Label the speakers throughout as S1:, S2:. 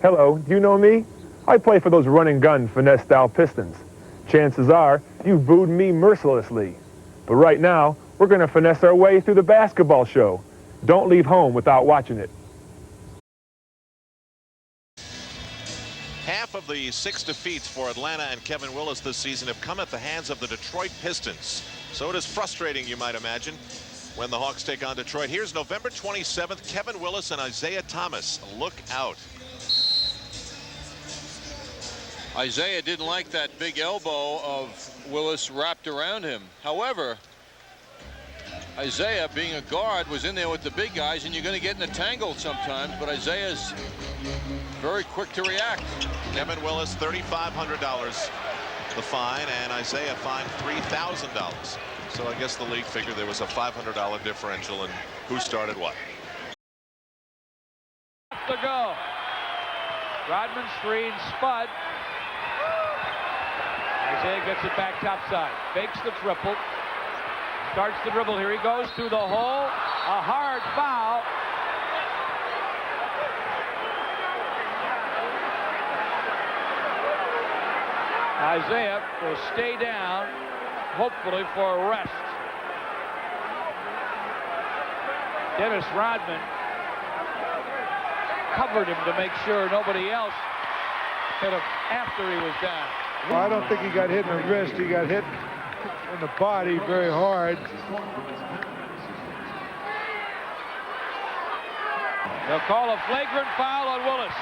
S1: Hello, do you know me? I play for those run-and-gun finesse-style Pistons. Chances are, you've booed me mercilessly. But right now, we're going to finesse our way through the basketball show. Don't leave home without watching it.
S2: Half of the 6 defeats for Atlanta and Kevin Willis this season have come at the hands of the Detroit Pistons. So it is frustrating, you might imagine, when the Hawks take on Detroit. Here's November 27th, Kevin Willis and Isaiah Thomas. Look out.
S3: Isaiah didn't like that big elbow of Willis wrapped around him. However, Isaiah, being a guard, was in there with the big guys, and you're going to get in a tangle sometimes, but Isaiah's very quick to react.
S2: Kevin Willis, $3,500 the fine, and Isaiah fined $3,000. So I guess the league figured there was a $500 differential in who started what.
S4: To go. Rodman screen, Spud. Isaiah gets it back topside. Fakes the triple. Starts the dribble. Here he goes through the hole. A hard foul. Isaiah will stay down, hopefully for a rest. Dennis Rodman covered him to make sure nobody else hit him after he was down.
S5: Well, I don't think he got hit in the wrist. He got hit in the body very hard.
S4: They'll call a flagrant foul on Willis.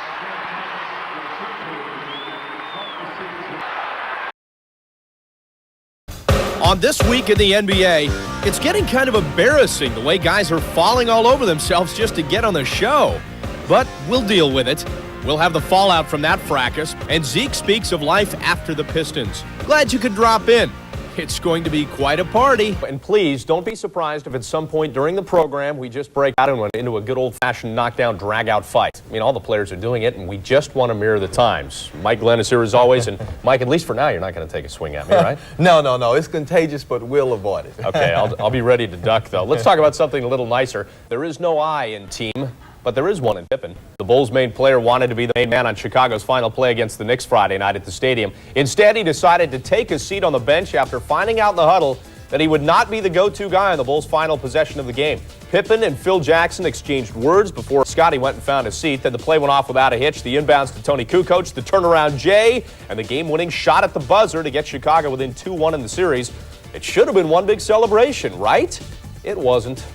S6: On This Week in the NBA, it's getting kind of embarrassing the way guys are falling all over themselves just to get on the show. But we'll deal with it. We'll have the fallout from that fracas, and Zeke speaks of life after the Pistons. Glad you could drop in. It's going to be quite a party. And please, don't be surprised if at some point during the program we just break out and went into a good old-fashioned knockdown, drag-out fight. I mean, all the players are doing it, and we just want to mirror the times. Mike Glenn is here as always, and Mike, at least for now, you're not going to take a swing at me, right?
S7: No. It's contagious, but we'll avoid it.
S6: Okay, I'll be ready to duck, though. Let's talk about something a little nicer. There is no I in team, but there is one in Pippen. The Bulls' main player wanted to be the main man on Chicago's final play against the Knicks Friday night at the stadium. Instead, he decided to take a seat on the bench after finding out in the huddle that he would not be the go-to guy on the Bulls' final possession of the game. Pippen and Phil Jackson exchanged words before Scotty went and found a seat. Then the play went off without a hitch. The inbounds to Tony Kukoc, the turnaround Jay, and the game-winning shot at the buzzer to get Chicago within 2-1 in the series. It should have been one big celebration, right? It wasn't.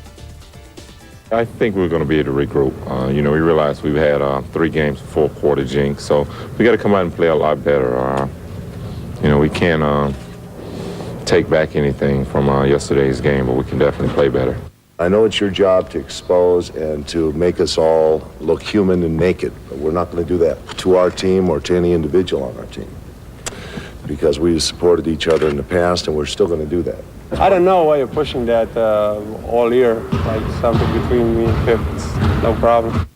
S8: I think we're going to be able to regroup. We realized we've had 3 games, 4-quarter jinx, so we got to come out and play a lot better. We can't take back anything from yesterday's game, but we can definitely play better.
S9: I know it's your job to expose and to make us all look human and naked, but we're not going to do that to our team or to any individual on our team, because we supported each other in the past, and we're still going to do that.
S10: I don't know why you're pushing that all year, like something between me and Pip. It's no problem.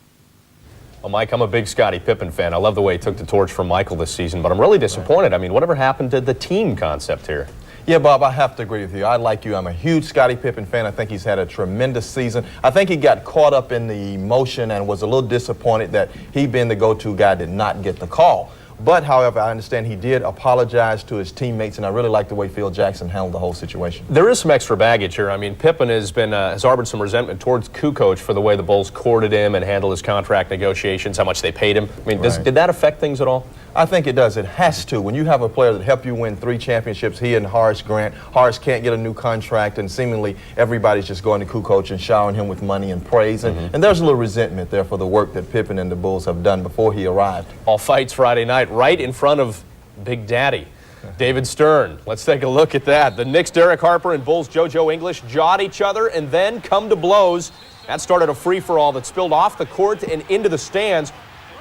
S6: Well, Mike, I'm a big Scottie Pippen fan. I love the way he took the torch from Michael this season, but I'm really disappointed. I mean, whatever happened to the team concept here?
S7: Yeah, Bob, I have to agree with you. I like you. I'm a huge Scottie Pippen fan. I think he's had a tremendous season. I think he got caught up in the emotion and was a little disappointed that he, being the go-to guy, did not get the call. But, however, I understand he did apologize to his teammates, and I really like the way Phil Jackson handled the whole situation.
S6: There is some extra baggage here. I mean, Pippen has harbored some resentment towards Kukoc for the way the Bulls courted him and handled his contract negotiations, how much they paid him. I mean, did that affect things at all?
S7: I think it does. It has to. When you have a player that helped you win 3 championships, he and Horace Grant, Horace can't get a new contract, and seemingly everybody's just going to Kukoc and showering him with money and praise. And there's a little resentment there for the work that Pippen and the Bulls have done before he arrived.
S6: All fights Friday night, right in front of Big Daddy, David Stern. Let's take a look at that. The Knicks' Derek Harper and Bulls' JoJo English jawed each other and then come to blows. That started a free-for-all that spilled off the court and into the stands,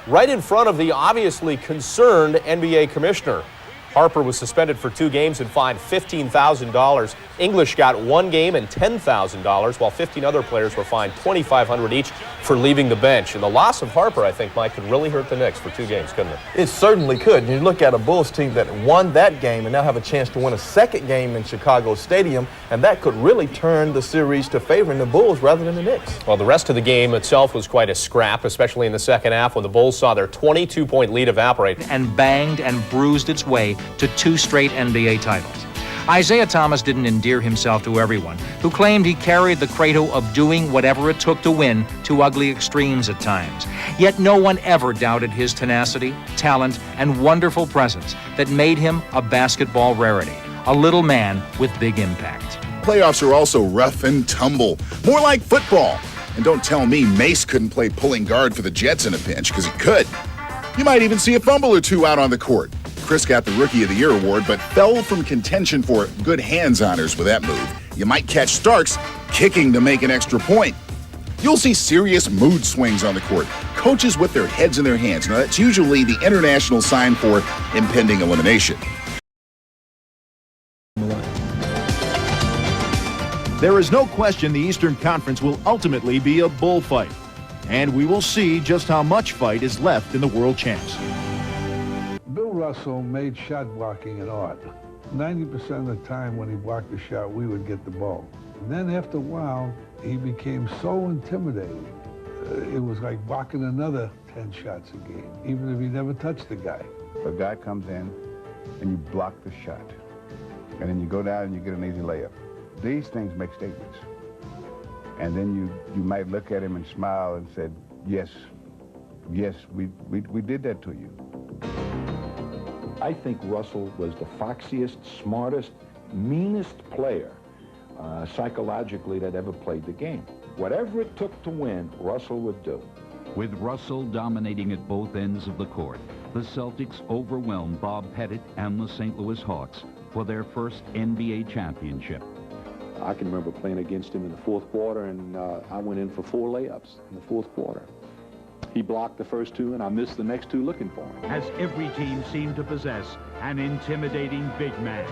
S6: right in front of the obviously concerned NBA commissioner. Harper was suspended for 2 games and fined $15,000. English got 1 game and $10,000, while 15 other players were fined $2,500 each for leaving the bench. And the loss of Harper, I think, Mike, could really hurt the Knicks for 2 games, couldn't it?
S7: It certainly could. You look at a Bulls team that won that game and now have a chance to win a second game in Chicago Stadium, and that could really turn the series to favoring the Bulls rather than the Knicks.
S6: Well, the rest of the game itself was quite a scrap, especially in the second half when the Bulls saw their 22-point lead evaporate.
S11: And banged and bruised its way to 2 straight NBA titles. Isaiah Thomas didn't endear himself to everyone, who claimed he carried the credo of doing whatever it took to win to ugly extremes at times. Yet no one ever doubted his tenacity, talent, and wonderful presence that made him a basketball rarity, a little man with big impact.
S12: Playoffs are also rough and tumble, more like football. And don't tell me Mace couldn't play pulling guard for the Jets in a pinch, because he could. You might even see a fumble or two out on the court. Chris got the Rookie of the Year award, but fell from contention for good hands honors with that move. You might catch Starks kicking to make an extra point. You'll see serious mood swings on the court. Coaches with their heads in their hands. Now, that's usually the international sign for impending elimination.
S13: There is no question the Eastern Conference will ultimately be a bullfight. And we will see just how much fight is left in the World Champs.
S5: Bill Russell made shot blocking an art. 90% of the time when he blocked a shot, we would get the ball. And then after a while, he became so intimidating. It was like blocking another 10 shots a game, even if he never touched the guy.
S14: A guy comes in and you block the shot. And then you go down and you get an easy layup. These things make statements. And then you might look at him and smile and say, yes, we did that to you.
S15: I think Russell was the foxiest, smartest, meanest player psychologically that ever played the game. Whatever it took to win, Russell would do.
S16: With Russell dominating at both ends of the court, the Celtics overwhelmed Bob Pettit and the St. Louis Hawks for their first NBA championship.
S15: I can remember playing against him in the fourth quarter, and I went in for 4 layups in the fourth quarter. He blocked the first 2, and I missed the next 2 looking for him.
S16: As every team seemed to possess an intimidating big man.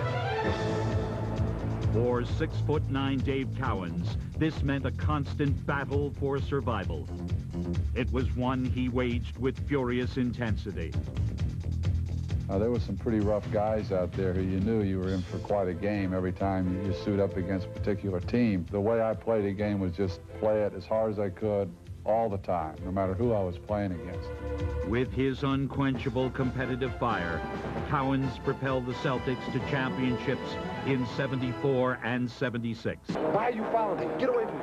S16: For 6'9" Dave Cowens, this meant a constant battle for survival. It was one he waged with furious intensity.
S5: There were some pretty rough guys out there who you knew you were in for quite a game every time you suit up against a particular team. The way I played a game was just play it as hard as I could all the time, no matter who I was playing against.
S16: With his unquenchable competitive fire, Cowens propelled the Celtics to championships in '74 and '76.
S17: Why are you following me? Get away from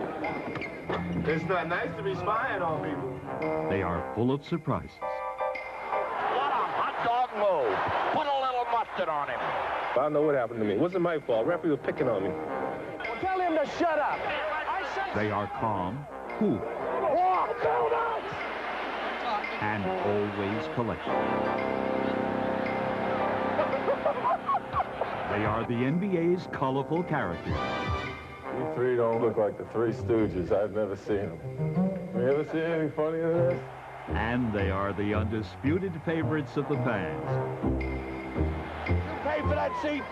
S17: me. It's not nice to be spying on people.
S16: They are full of surprises.
S4: What a hot dog move. Put a little mustard on him.
S10: I know what happened to me. It wasn't my fault. Referee was picking on me.
S17: Well, tell him to shut up.
S16: They are calm, cool, and always collected. They are the NBA's colorful characters.
S10: You 3 don't look like the 3 Stooges. I've never seen them. You ever seen anything funnier than this?
S16: And they are the undisputed favorites of the fans.
S17: You pay for that seat?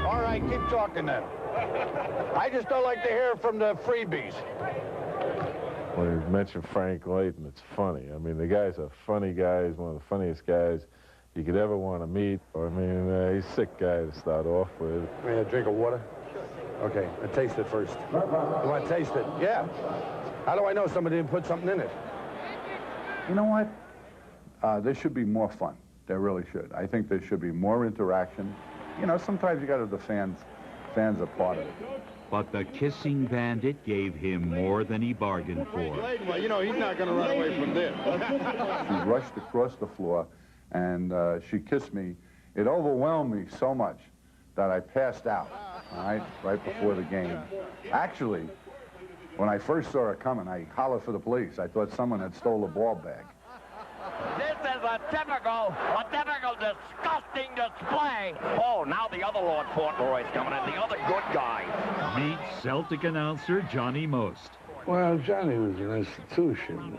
S17: All right, keep talking then. I just don't like to hear from the freebies.
S10: When you mention Frank Layton, it's funny. I mean, the guy's a funny guy. He's one of the funniest guys you could ever want to meet. I mean, he's a sick guy to start off with.
S17: May I drink of water? Okay, I taste it first. You want to taste it? Yeah. How do I know somebody didn't put something in it?
S14: You know what? There should be more fun. There really should. I think there should be more interaction. You know, sometimes you got to the fans are part of it.
S16: But the kissing bandit gave him more than he bargained for.
S17: Well, you know, he's not going to run away from this.
S14: She rushed across the floor, and she kissed me. It overwhelmed me so much that I passed out, all right before the game. Actually, when I first saw her coming, I hollered for the police. I thought someone had stole a ball bag.
S4: This is a typical disgusting display. Oh, now the other Lord Fauntleroy's coming in, the other good guy.
S16: Meet Celtic announcer Johnny Most.
S5: Well, Johnny was an institution.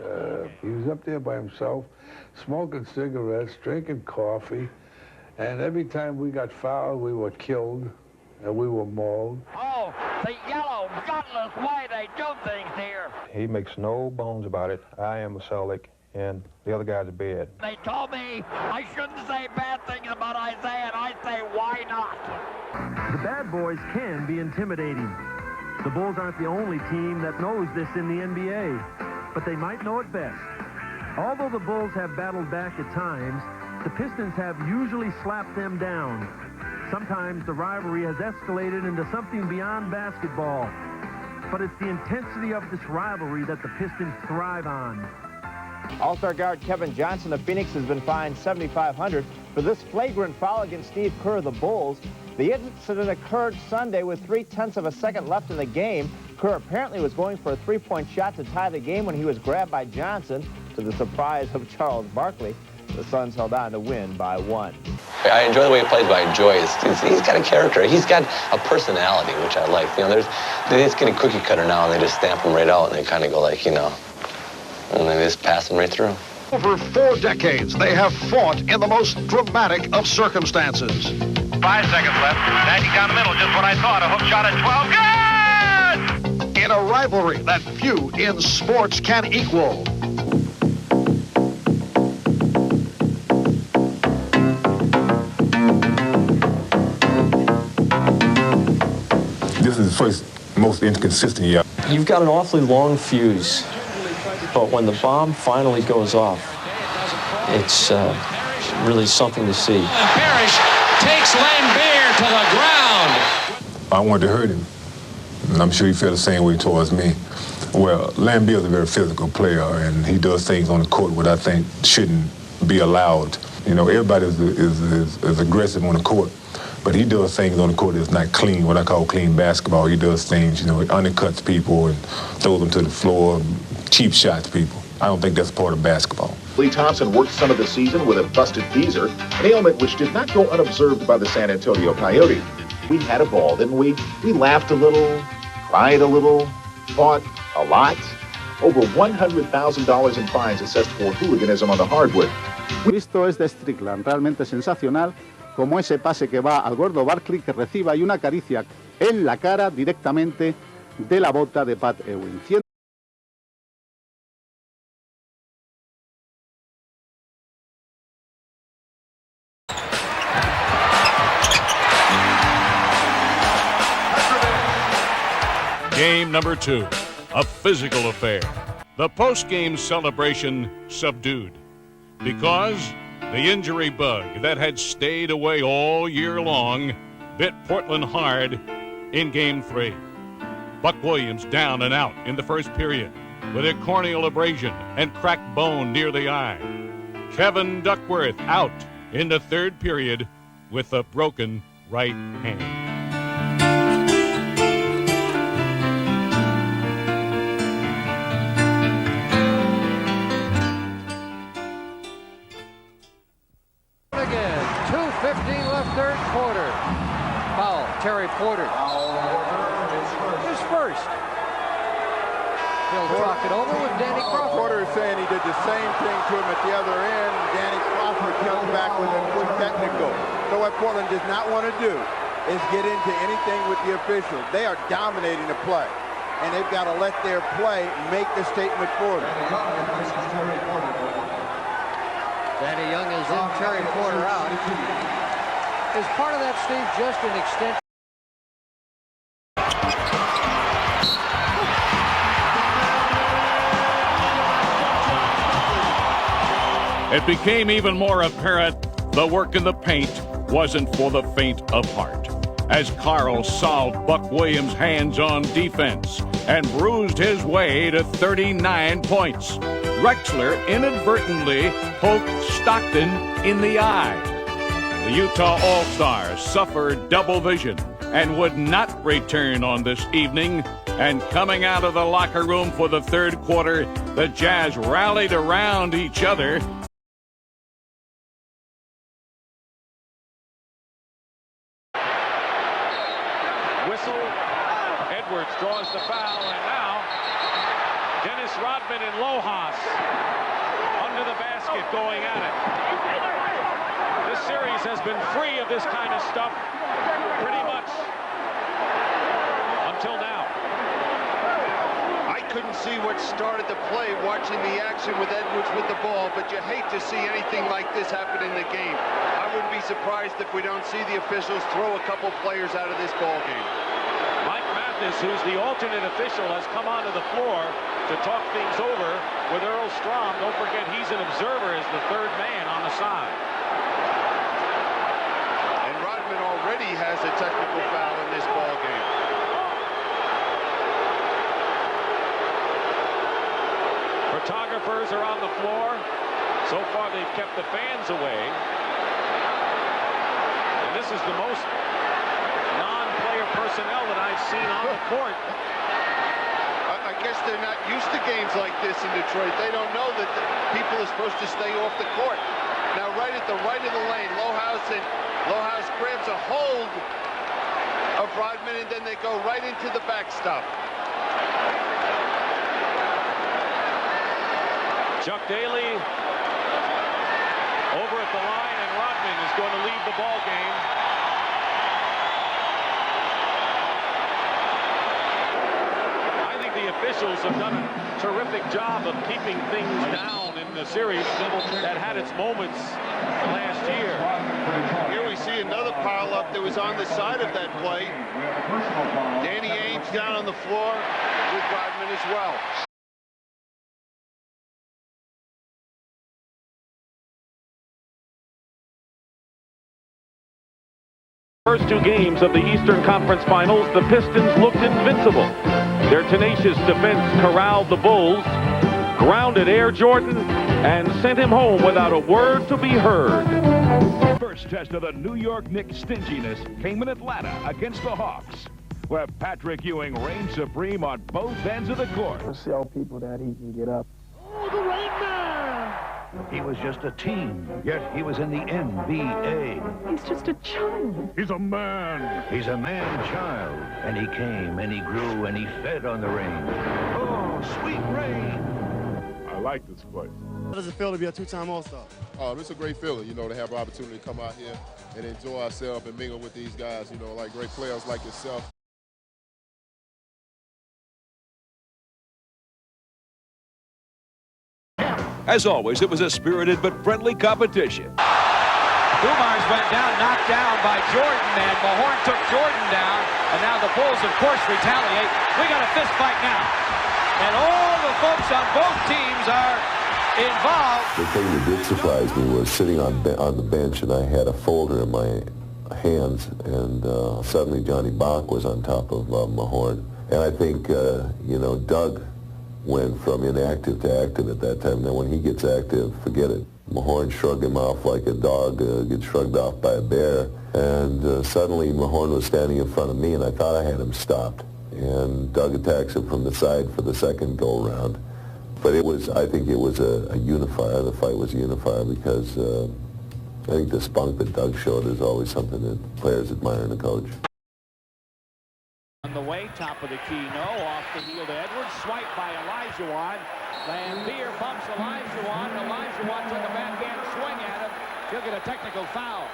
S5: He was up there by himself, smoking cigarettes, drinking coffee, and every time we got fouled, we were killed. and we were mauled.
S4: Oh, the yellow, gutless way they do things here.
S18: He makes no bones about it. I am a Celtic, and the other guy's a bad.
S4: They told me I shouldn't say bad things about Isaiah, and I say, why not?
S19: The bad boys can be intimidating. The Bulls aren't the only team that knows this in the NBA, but they might know it best. Although the Bulls have battled back at times, the Pistons have usually slapped them down. Sometimes the rivalry has escalated into something beyond basketball, but it's the intensity of this rivalry that the Pistons thrive on.
S20: All-Star guard Kevin Johnson of Phoenix has been fined $7,500 for this flagrant foul against Steve Kerr of the Bulls. The incident occurred Sunday with 0.3 of a second left in the game. Kerr apparently was going for a three-point shot to tie the game when he was grabbed by Johnson. To the surprise of Charles Barkley, the Suns held on to win by 1.
S21: I enjoy the way he plays, but I enjoy he's got a character. He's got a personality, which I like. You know, they just get a cookie cutter now, and they just stamp him right out, and they kind of go like, you know, and they just pass him right through.
S22: Over 4 decades, they have fought in the most dramatic of circumstances.
S23: 5 seconds left. Magic down the middle, just what I thought. A hook shot at 12. Good!
S22: In a rivalry that few in sports can equal.
S24: This is the first most inconsistent year.
S25: You've got an awfully long fuse, but when the bomb finally goes off, it's really something to see.
S26: Parrish takes Lambert to the ground.
S24: I wanted to hurt him, and I'm sure he felt the same way towards me. Well, Lambert is a very physical player, and he does things on the court what I think shouldn't be allowed. You know, everybody is aggressive on the court, but he does things on the court that's not clean, what I call clean basketball. He does things, you know, he undercuts people and throws them to the floor, cheap shots people. I don't think that's part of basketball.
S27: Lee Thompson worked some of the season with a busted visor, an ailment which did not go unobserved by the San Antonio Coyotes. We had a ball, didn't we? We laughed a little, cried a little, fought a lot. Over $100,000 in fines assessed for hooliganism on the hardwood.
S28: Esto es de Strickland, realmente sensacional, como ese pase que va al gordo Barkley, que reciba y una caricia en la cara directamente de la bota de Pat Ewing.
S29: Game number 2, a physical affair. The post-game celebration subdued because the injury bug that had stayed away all year long bit Portland hard in Game 3. Buck Williams down and out in the first period with a corneal abrasion and cracked bone near the eye. Kevin Duckworth out in the third period with a broken right hand.
S30: Again, 2:15 left, third quarter. Foul, Terry Porter. His first. He'll talk it over with Danny Crawford.
S31: Porter is saying he did the same thing to him at the other end. Danny Crawford comes back with a quick technical. So what Portland does not want to do is get into anything with the officials. They are dominating the play, and they've got to let their play make the statement for them.
S30: Danny Young is in, Terry Porter out. Is part of that, Steve, just an extension?
S29: It became even more apparent the work in the paint wasn't for the faint of heart, as Carl solved Buck Williams' hands-on defense and bruised his way to 39 points. Drexler inadvertently poked Stockton in the eye. The Utah All-Stars suffered double vision and would not return on this evening. And coming out of the locker room for the third quarter, the Jazz rallied around each other.
S32: Whistle. Edwards draws the foul, and now Dennis Rodman and Lojas under the basket going at it. This series has been free of this kind of stuff pretty much
S1: couldn't see what started the play watching the action with Edwards with the ball, but you hate to see anything like this happen in the game. I wouldn't be surprised if we don't see the officials throw a couple players out of this ball game.
S32: Mike Mathis, who's the alternate official, has come onto the floor to talk things over with Earl Strom. Don't forget, he's an observer as the third man on the side.
S1: And Rodman already has a technical foul in this ball game.
S32: Photographers are on the floor. So far, they've kept the fans away. And this is the most non-player personnel that I've seen on the court.
S1: I guess they're not used to games like this in Detroit. They don't know that the people are supposed to stay off the court. Now, right at the right of the lane, Lohaus grabs a hold of Rodman, and then they go right into the backstop.
S32: Chuck Daly over at the line, and Rodman is going to leave the ball game. I think the officials have done a terrific job of keeping things down in the series that had its moments last year.
S1: Here we see another pileup that was on the side of that play. Danny Ainge down on the floor with Rodman as well.
S32: First two games of the Eastern Conference Finals, the Pistons looked invincible. Their tenacious defense corralled the Bulls, grounded Air Jordan, and sent him home without a word to be heard.
S29: First test of the New York Knicks' stinginess came in Atlanta against the Hawks, where Patrick Ewing reigned supreme on both ends of the court.
S2: Let's show people that he can get up.
S29: Oh, the rain man! He was just a teen, yet he was in the NBA.
S3: He's just a child.
S29: He's a man. He's a man-child. And he came, and he grew, and he fed on the rain. Oh, sweet rain.
S6: I like this place.
S7: How does it feel to be a two-time All-Star?
S6: Oh, it's a great feeling, you know, to have the opportunity to come out here and enjoy ourselves and mingle with these guys, you know, like great players like yourself.
S29: As always, it was a spirited but friendly competition.
S8: Dumars went down, knocked down by Jordan, and Mahorn took Jordan down, and now the Bulls, of course, retaliate. We got a fist fight now, and all the folks on both teams are involved.
S9: The thing that did surprise me was sitting on the bench, and I had a folder in my hands, and suddenly Johnny Bach was on top of Mahorn. And I think, you know, Doug went from inactive to active at that time. Now, when he gets active, forget it. Mahorn shrugged him off like a dog gets shrugged off by a bear. And suddenly, Mahorn was standing in front of me, and I thought I had him stopped. And Doug attacks him from the side for the second go-around. But it was, I think it was a unifier. The fight was a unifier because I think the spunk that Doug showed is always something that players admire in a coach.
S10: On the way, top of the key, no, off the heel to Edwards, swiped by Olajuwon. Lambier bumps Olajuwon. Olajuwon took a backhand swing at him. He'll get a technical foul.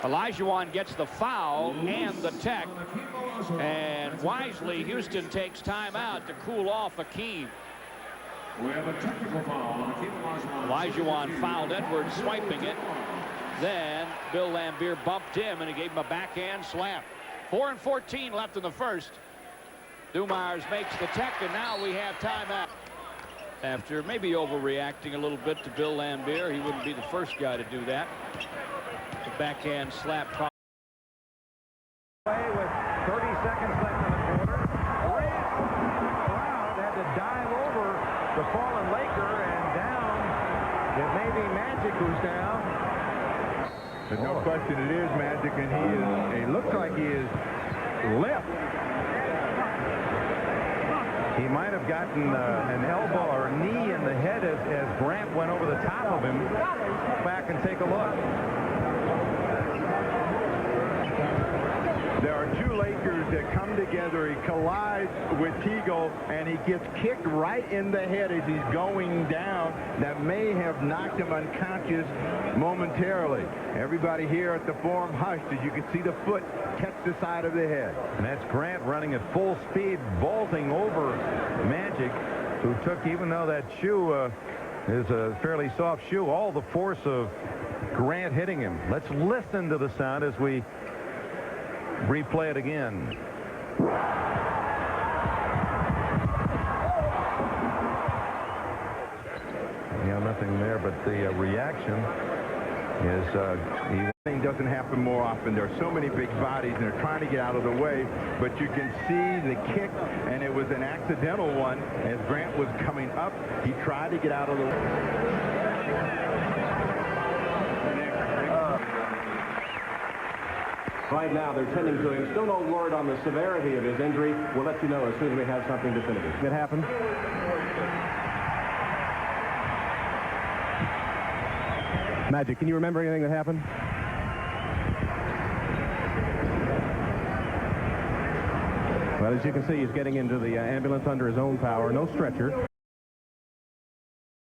S10: Olajuwon gets the foul and the tech. And wisely, Houston takes time out to cool off Akeem.
S29: We have a technical foul on Akeem Olajuwon.
S10: Olajuwon fouled Edwards, swiping it. Then Bill Lambier bumped him, and he gave him a backhand slap. 4:14 left in the first. Dumars makes the tech, and now we have timeout. After maybe overreacting a little bit to Bill Lambier, he wouldn't be the first guy to do that. The backhand slap.
S19: With 30 seconds left in the quarter, the crowd had to dive over the fallen Laker, and down. It may be Magic who's down.
S11: There's no question it is Magic, and he looks like he is left. He might have gotten an elbow or a knee in the head as Grant went over the top of him. Back and take a look. There are two Lakers to come together. He collides with Teagle, and he gets kicked right in the head as he's going down. That may have knocked him unconscious momentarily. Everybody here at the Forum hushed as you can see the foot catch the side of the head.
S3: And that's Grant running at full speed, vaulting over Magic, who took, even though that shoe is a fairly soft shoe, all the force of Grant hitting him. Let's listen to the sound as we replay it again. Yeah, nothing there, but the reaction is
S11: Thing doesn't happen more often. There are so many big bodies, and they're trying to get out of the way, but you can see the kick, and it was an accidental one. As Grant was coming up, he tried to get out of the way.
S4: Right now, they're tending to him. Still no word on the severity of his injury. We'll let you know as soon as we have something definitive.
S3: It happened.
S4: Magic, can you remember anything that happened? Well, as you can see, he's getting into the ambulance under his own power. No stretcher.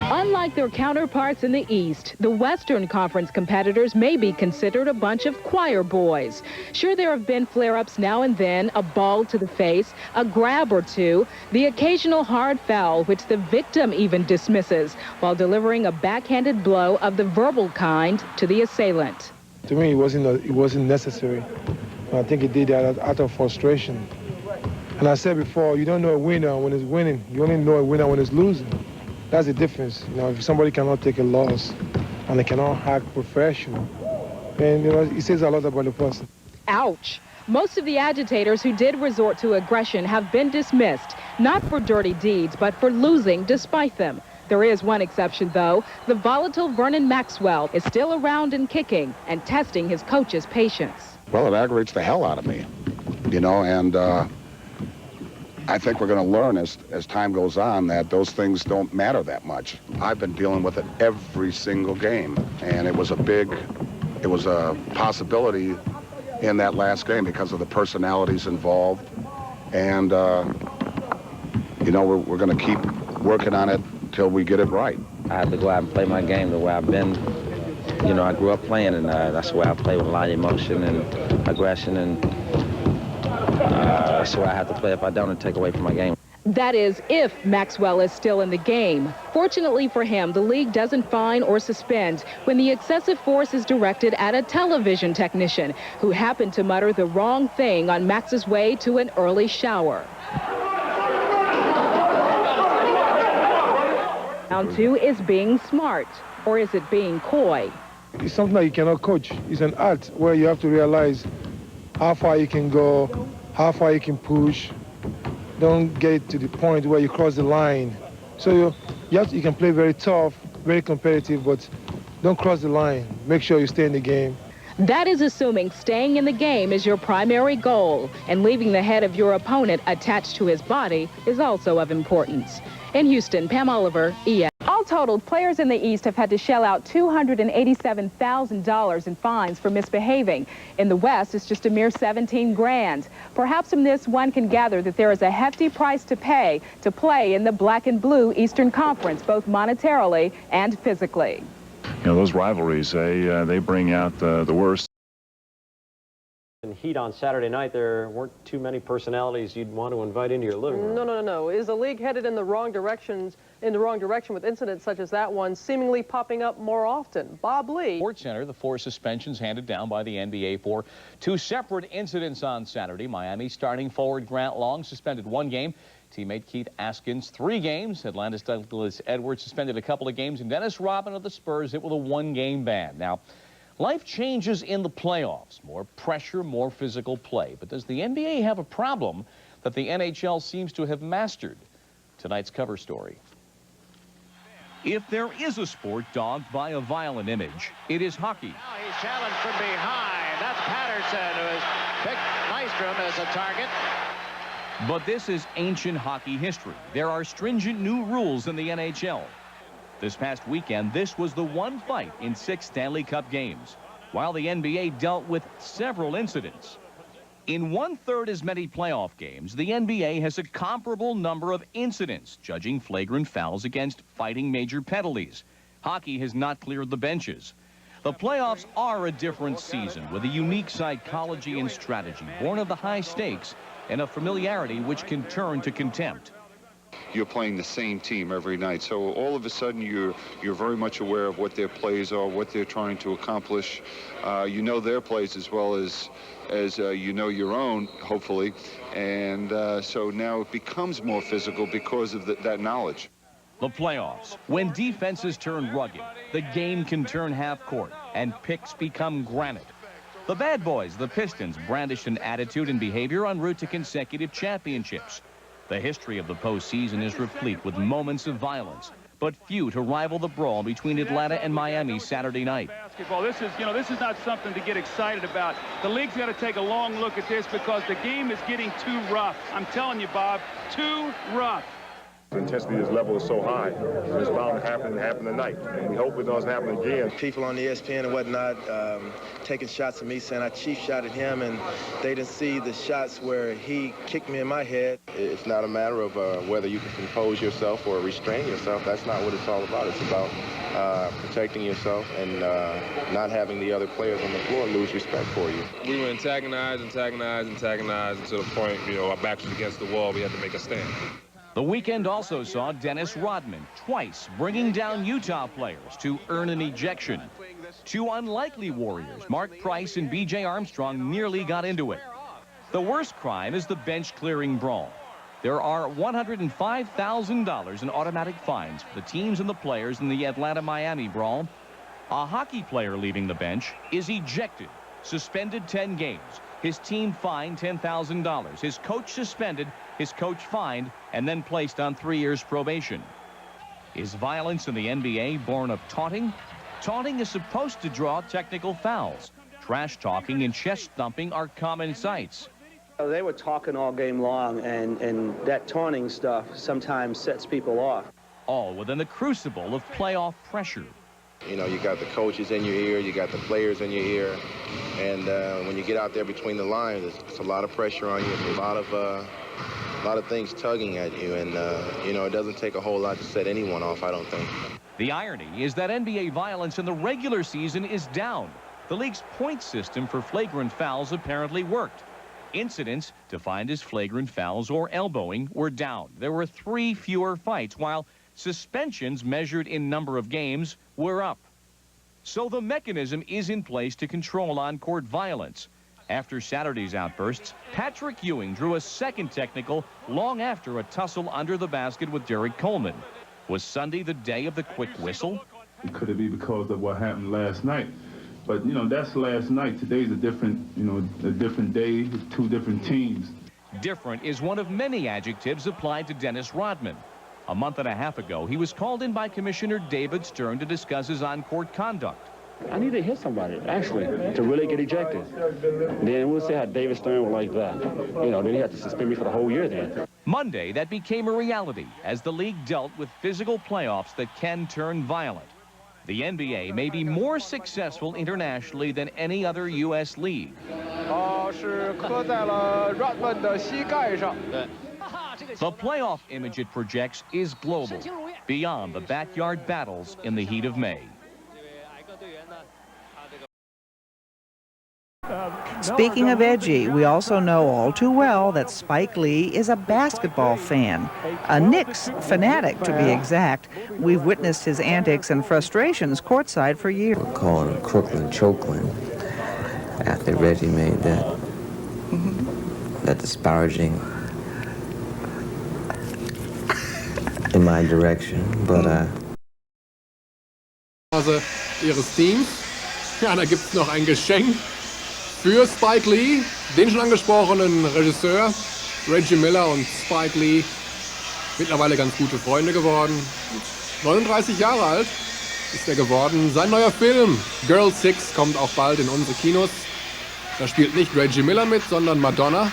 S5: Unlike their counterparts in the East, the Western Conference competitors may be considered a bunch of choir boys. Sure, there have been flare-ups now and then, a ball to the face, a grab or two, the occasional hard foul, which the victim even dismisses, while delivering a backhanded blow of the verbal kind to the assailant.
S2: To me, it wasn't necessary. I think he did that out of frustration. And I said before, you don't know a winner when it's winning. You only know a winner when it's losing. That's the difference. You know, if somebody cannot take a loss and they cannot act professional, and you know, it says a lot about the person.
S5: Ouch. Most of the agitators who did resort to aggression have been dismissed, not for dirty deeds, but for losing despite them. There is one exception, though. The volatile Vernon Maxwell is still around and kicking and testing his coach's patience.
S12: Well, it aggravates the hell out of me, you know, and I think we're going to learn as time goes on that those things don't matter that much. I've been dealing with it every single game, and it was a possibility in that last game because of the personalities involved, and you know, we're going to keep working on it till we get it right.
S13: I have to go out and play my game the way I've been. You know, I grew up playing, and that's the way I play, with a lot of emotion and aggression, and that's the way I have to play. If I don't, it'll take away from my game.
S5: That is, if Maxwell is still in the game. Fortunately for him, the league doesn't fine or suspend when the excessive force is directed at a television technician who happened to mutter the wrong thing on Max's way to an early shower. Round two is being smart, or is it being coy?
S2: It's something that you cannot coach. It's an art where you have to realize how far you can go, how far you can push. Don't get to the point where you cross the line. So you can play very tough, very competitive, but don't cross the line. Make sure you stay in the game.
S5: That is assuming staying in the game is your primary goal, and leaving the head of your opponent attached to his body is also of importance. In Houston, Pam Oliver, ESPN. All totaled, players in the East have had to shell out $287,000 in fines for misbehaving. In the West, it's just a mere $17 grand. Perhaps from this, one can gather that there is a hefty price to pay to play in the black and blue Eastern Conference, both monetarily and physically.
S14: You know, those rivalries, they bring out the worst.
S15: Heat on Saturday night, there weren't too many personalities you'd want to invite into your living room.
S16: No. Is the league headed in the wrong direction with incidents such as that one seemingly popping up more often? Bob Lee.
S8: Sports Center, the 4 suspensions handed down by the NBA for 2 separate incidents on Saturday. Miami starting forward Grant Long suspended 1 game. Teammate Keith Askins 3 games. Atlanta's Douglas Edwards suspended a couple of games. And Dennis Rodman of the Spurs hit with a 1-game ban. Now, life changes in the playoffs. More pressure, more physical play. But does the NBA have a problem that the NHL seems to have mastered? Tonight's cover story. If there is a sport dogged by a violent image, it is hockey.
S10: Now he's challenged from behind. That's Patterson, who has picked Nystrom as a target.
S8: But this is ancient hockey history. There are stringent new rules in the NHL. This past weekend, this was the one fight in 6 Stanley Cup games, while the NBA dealt with several incidents.
S17: In 1/3 as many playoff games, the NBA has a comparable number of incidents judging flagrant fouls against fighting major penalties. Hockey has not cleared the benches. The playoffs are a different season with a unique psychology and strategy born of the high stakes and a familiarity which can turn to contempt.
S18: You're playing the same team every night, so all of a sudden you're very much aware of what their plays are, what they're trying to accomplish. You know their plays as well as you know your own, hopefully, and so now it becomes more physical because of that knowledge.
S17: The playoffs, when defenses turn rugged, the game can turn half-court, and picks become granite. The bad boys, the Pistons, brandished an attitude and behavior en route to consecutive championships. The history of the postseason is replete with moments of violence, but few to rival the brawl between Atlanta and Miami Saturday night.
S20: Basketball, this is not something to get excited about. The league's got to take a long look at this because the game is getting too rough. I'm telling you, Bob, too rough.
S21: The intensity of this level is so high, it's bound to happen tonight, and we hope it doesn't happen again.
S22: People on the ESPN and whatnot taking shots at me, saying I cheap shot at him, and they didn't see the shots where he kicked me in my head.
S23: It's not a matter of whether you can compose yourself or restrain yourself. That's not what it's all about. It's about protecting yourself and not having the other players on the floor lose respect for you.
S21: We were antagonized until the point, our backs was against the wall. We had to make a stand.
S17: The weekend also saw Dennis Rodman twice bringing down Utah players to earn an ejection. Two unlikely Warriors, Mark Price and B.J. Armstrong, nearly got into it. The worst crime is the bench-clearing brawl. There are $105,000 in automatic fines for the teams and the players in the Atlanta-Miami brawl. A hockey player leaving the bench is ejected, suspended 10 games. His team fined $10,000. His coach suspended, his coach fined, and then placed on 3 years probation. Is violence in the NBA born of taunting? Taunting is supposed to draw technical fouls. Trash talking and chest thumping are common sights.
S24: They were talking all game long, and that taunting stuff sometimes sets people off.
S17: All within the crucible of playoff pressure.
S23: You got the coaches in your ear, you got the players in your ear, and when you get out there between the lines, it's a lot of pressure on you. It's a lot of things tugging at you, and it doesn't take a whole lot to set anyone off, I don't think.
S17: The irony is that NBA violence in the regular season is down. The league's point system for flagrant fouls apparently worked. Incidents, defined as flagrant fouls or elbowing, were down. There were 3 fewer fights, while suspensions measured in number of games were up. So the mechanism is in place to control on-court violence. After Saturday's outbursts, Patrick Ewing drew a second technical long after a tussle under the basket with Derek Coleman. Was Sunday the day of the quick whistle?
S25: Could it be because of what happened last night? But, that's last night. Today's a different, a different day with 2 different teams.
S17: Different is one of many adjectives applied to Dennis Rodman. A month and a half ago, he was called in by Commissioner David Stern to discuss his on-court conduct.
S26: I need to hit somebody, actually, to really get ejected. Then we'll see how David Stern will like that. Then he had to suspend me for the whole year then.
S17: Monday, that became a reality as the league dealt with physical playoffs that can turn violent. The NBA may be more successful internationally than any other U.S. league. The playoff image it projects is global, beyond the backyard battles in the heat of May.
S27: Speaking of edgy, we also know all too well that Spike Lee is a basketball fan, a Knicks fanatic to be exact. We've witnessed his antics and frustrations courtside for years.
S28: We're calling him Crooklyn Chokeland after Reggie made that, that disparaging in my direction, but
S31: ihres Teams. Ja, da gibt's noch ein Geschenk für Spike Lee, den schon angesprochenen Regisseur Reggie Miller und Spike Lee, mittlerweile ganz gute Freunde geworden. 39 Jahre alt ist er geworden. Sein neuer Film Girl 6 kommt auch bald in unsere Kinos. Da spielt nicht Reggie Miller mit, sondern Madonna.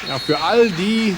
S31: Ja, für all die,